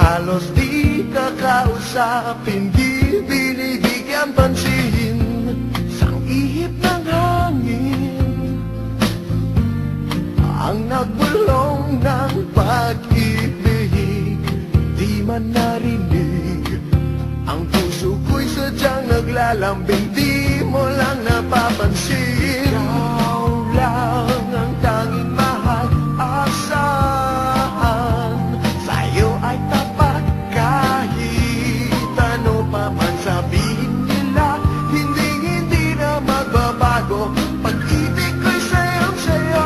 Halos di kakausapin, di binibigyan pansin sang ihip ng hangin, ang nagbulong ng pag-ibig. Di man narinig, ang puso ko'y sadyang naglalambing. Di mo lang napapansin, ikaw lang ang tanging mahal. Asahan sa'yo ay tapat, kahit ano pa man sabihin nila, hindi na magbabago. Pag-ibig ko'y sa'yo,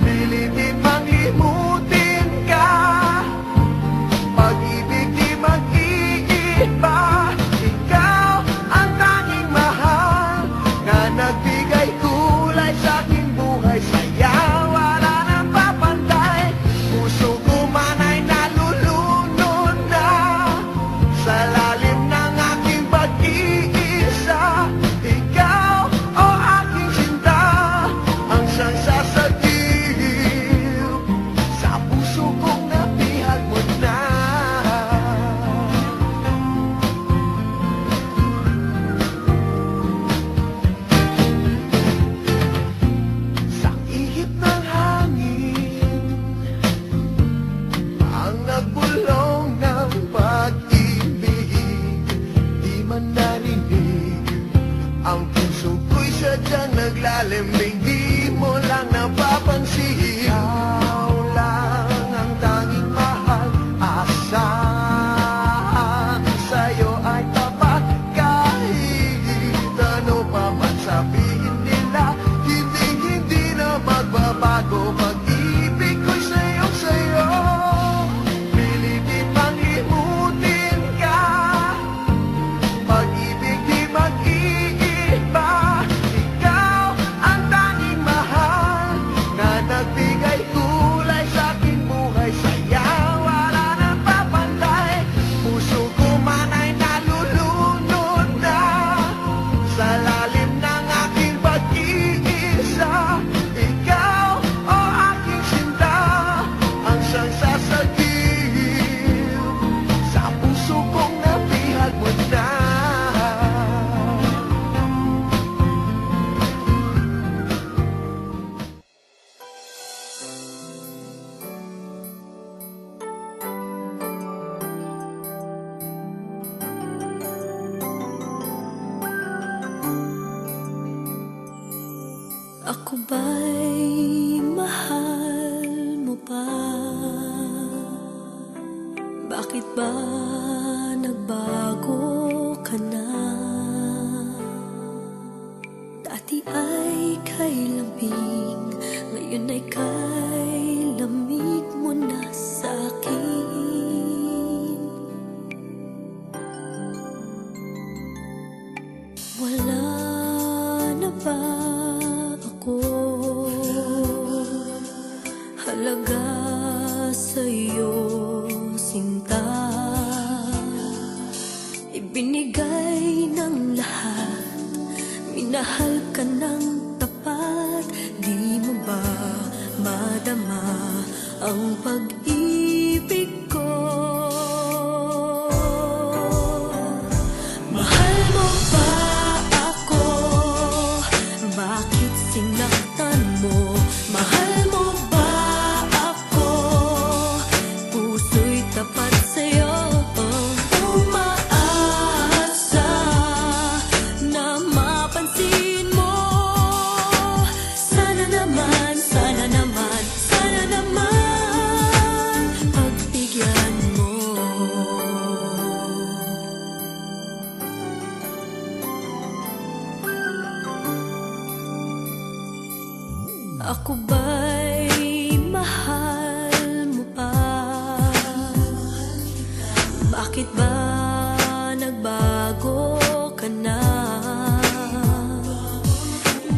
pilit di pang limutin ka. Pag Ikaw lang ang tanging mahal. Asahan sa'yo ay tapat. Kahit ano pa man sabihin nila, hindi na magbabago. Pag-ibig ko'y sa'yo. Pilit di panglimutin ka. Pag-ibig di mag-iiba. Ikaw ang tanging mahal na nagbigay kulay sa aking buhay. Saya wala nang papantay. Puso ko man ay nalulunod na sa lalim ng aking pag-iisa. Ikaw o aking sinta ang siyang sasagip sa puso kong nabihag mo na. Ako ba'y mahal mo pa? Bakit ba nagbago ka na? Dati ay kay lambing, ngayon ay kay lamig mo na sa akin. Wala na ba ako halaga sa'yo, sinta? Ibinigay ng lahat, minahal ka ng tapat. Di mo ba madama ang pag-ibig ko? Mahal mo ba ako? Bakit sinaktan mo? Mahal mo ba ako? Puso'y tapat sa'yo. Umaasa na mapansin mo. Sana naman, sana naman, sana naman pagbigyan mo. Ako ba'y mahal mo pa? Bakit ba nagbago ka na?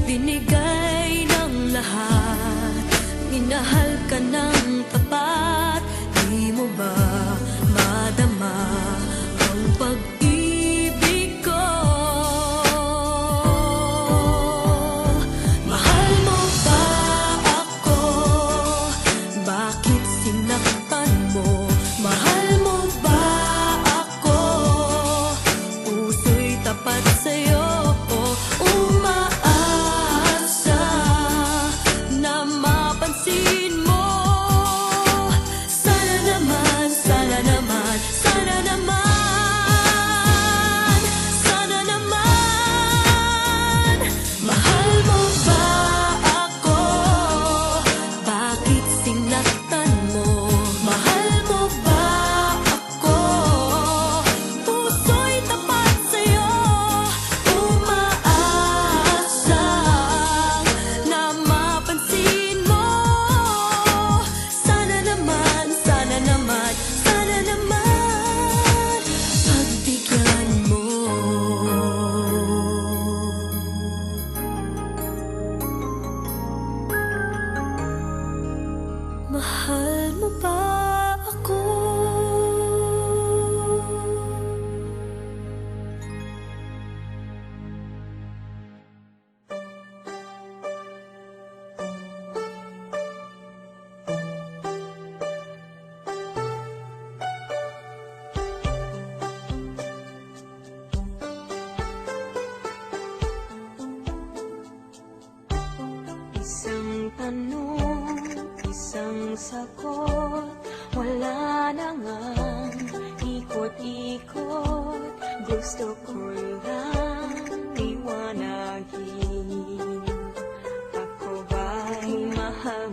Binigay ng lahat, minahal ka ng tapat. Di mo ba madama ang pag-ibig ko? Mahal mo ba ako? Bakit sinaktan mo? Mahal mo ba ako? Puso'y tapat sa'yo. Umaasa na mapansin mo. Sana naman, sana naman, sana naman, sana naman. Mahal mo ba ako? Bakit sinaktan mo? Mahal mo ba ako? Puso'y tapat sa'yo. Umaasa na mapansin mo. Sana naman, sana naman, sana naman pagbigyan mo. Mahal mo ba ako? Isang tanong, isang sagot, wala na ngang ikot-ikot. Gusto ko lang liwanagin. Ako ba'y mahal